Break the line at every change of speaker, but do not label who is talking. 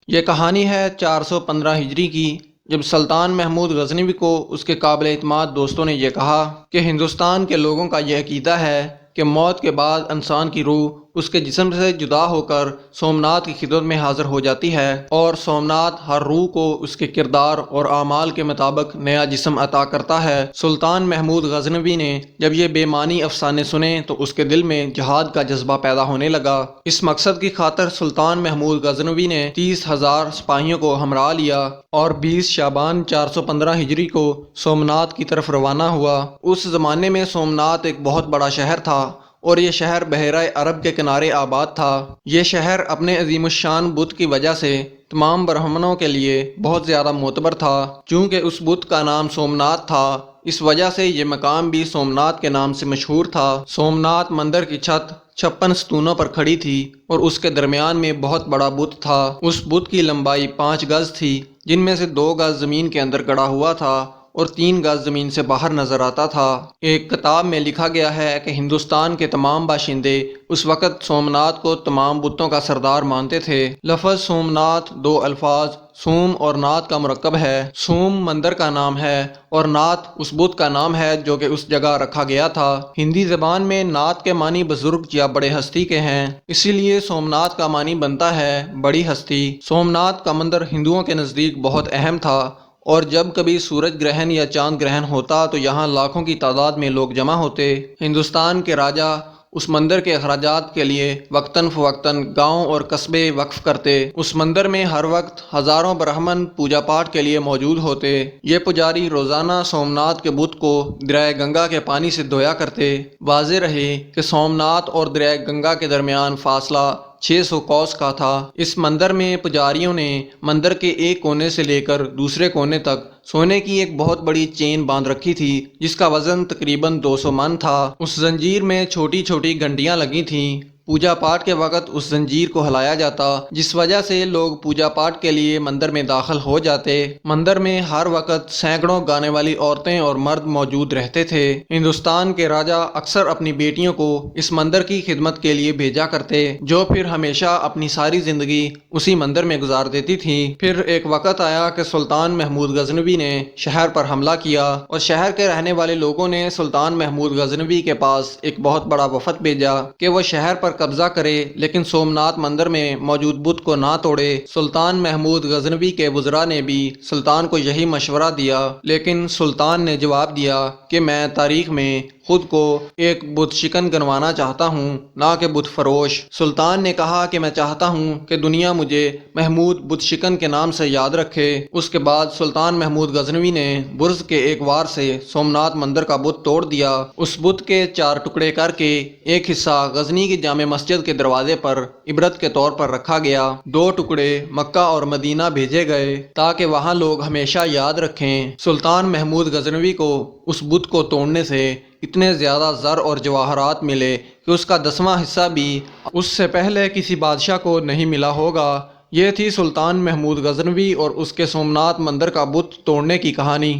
یہ کہانی ہے 415 ہجری کی، جب سلطان محمود غزنوی کو اس کے قابل اعتماد دوستوں نے یہ کہا کہ ہندوستان کے لوگوں کا یہ عقیدہ ہے کہ موت کے بعد انسان کی روح اس کے جسم سے جدا ہو کر سومنات کی خدمت میں حاضر ہو جاتی ہے، اور سومنات ہر روح کو اس کے کردار اور اعمال کے مطابق نیا جسم عطا کرتا ہے۔ سلطان محمود غزنوی نے جب یہ بے معنی افسانے سنے تو اس کے دل میں جہاد کا جذبہ پیدا ہونے لگا۔ اس مقصد کی خاطر سلطان محمود غزنوی نے 30,000 سپاہیوں کو ہمراہ لیا اور 20 شعبان 415 ہجری کو سومنات کی طرف روانہ ہوا۔ اس زمانے میں سومنات ایک بہت بڑا شہر تھا اور یہ شہر بحیرہ عرب کے کنارے آباد تھا۔ یہ شہر اپنے عظیم الشان بت کی وجہ سے تمام برہمنوں کے لیے بہت زیادہ معتبر تھا۔ چونکہ اس بت کا نام سومنات تھا، اس وجہ سے یہ مقام بھی سومنات کے نام سے مشہور تھا۔ سومنات مندر کی چھت 56 ستونوں پر کھڑی تھی اور اس کے درمیان میں بہت بڑا بت تھا۔ اس بت کی لمبائی 5 گز تھی، جن میں سے 2 گز زمین کے اندر گڑا ہوا تھا اور 3 گز زمین سے باہر نظر آتا تھا۔ ایک کتاب میں لکھا گیا ہے کہ ہندوستان کے تمام باشندے اس وقت سومنات کو تمام بتوں کا سردار مانتے تھے۔ لفظ سومنات 2 الفاظ سوم اور نات کا مرکب ہے۔ سوم مندر کا نام ہے اور نات اس بت کا نام ہے جو کہ اس جگہ رکھا گیا تھا۔ ہندی زبان میں نات کے معنی بزرگ یا بڑے ہستی کے ہیں، اسی لیے سومنات کا معنی بنتا ہے بڑی ہستی۔ سومنات کا مندر ہندوؤں کے نزدیک بہت اہم تھا اور جب کبھی سورج گرہن یا چاند گرہن ہوتا تو یہاں لاکھوں کی تعداد میں لوگ جمع ہوتے۔ ہندوستان کے راجا اس مندر کے اخراجات کے لیے وقتاً فوقتاً گاؤں اور قصبے وقف کرتے۔ اس مندر میں ہر وقت ہزاروں برہمن پوجا پاٹ کے لیے موجود ہوتے۔ یہ پجاری روزانہ سومنات کے بت کو دریائے گنگا کے پانی سے دھویا کرتے۔ واضح رہے کہ سومنات اور دریائے گنگا کے درمیان فاصلہ 600 کوس کا تھا۔ اس مندر میں پجاریوں نے مندر کے ایک کونے سے لے کر دوسرے کونے تک سونے کی ایک بہت بڑی چین باندھ رکھی تھی جس کا وزن تقریباً 200 من تھا۔ اس زنجیر میں چھوٹی چھوٹی گھنٹیاں لگی تھیں۔ پوجا پاٹ کے وقت اس زنجیر کو ہلایا جاتا، جس وجہ سے لوگ پوجا پاٹ کے لیے مندر میں داخل ہو جاتے۔ مندر میں ہر وقت سینکڑوں گانے والی عورتیں اور مرد موجود رہتے تھے۔ ہندوستان کے راجا اکثر اپنی بیٹیوں کو اس مندر کی خدمت کے لیے بھیجا کرتے، جو پھر ہمیشہ اپنی ساری زندگی اسی مندر میں گزار دیتی تھیں۔ پھر ایک وقت آیا کہ سلطان محمود غزنوی نے شہر پر حملہ کیا اور شہر کے رہنے والے لوگوں نے سلطان محمود غزنوی کے پاس ایک بہت بڑا وفد بھیجا کہ وہ شہر پر قبضہ کرے لیکن سومنات مندر میں موجود بت کو نہ توڑے۔ سلطان محمود غزنوی کے وزراء نے بھی سلطان کو یہی مشورہ دیا، لیکن سلطان نے جواب دیا کہ میں تاریخ میں خود کو ایک بت شکن گنوانا چاہتا ہوں، نہ کہ بت فروش۔ سلطان نے کہا کہ میں چاہتا ہوں کہ دنیا مجھے محمود بت شکن کے نام سے یاد رکھے۔ اس کے بعد سلطان محمود غزنوی نے برز کے ایک وار سے سومنات مندر کا بت توڑ دیا۔ اس بت کے 4 ٹکڑے کر کے ایک حصہ غزنی کی جامع مسجد کے دروازے پر عبرت کے طور پر رکھا گیا۔ 2 ٹکڑے مکہ اور مدینہ بھیجے گئے تاکہ وہاں لوگ ہمیشہ یاد رکھیں۔ سلطان محمود غزنوی کو اس بت کو توڑنے سے اتنے زیادہ زر اور جواہرات ملے کہ اس کا 10واں حصہ بھی اس سے پہلے کسی بادشاہ کو نہیں ملا ہوگا۔ یہ تھی سلطان محمود غزنوی اور اس کے سومنات مندر کا بت توڑنے کی کہانی۔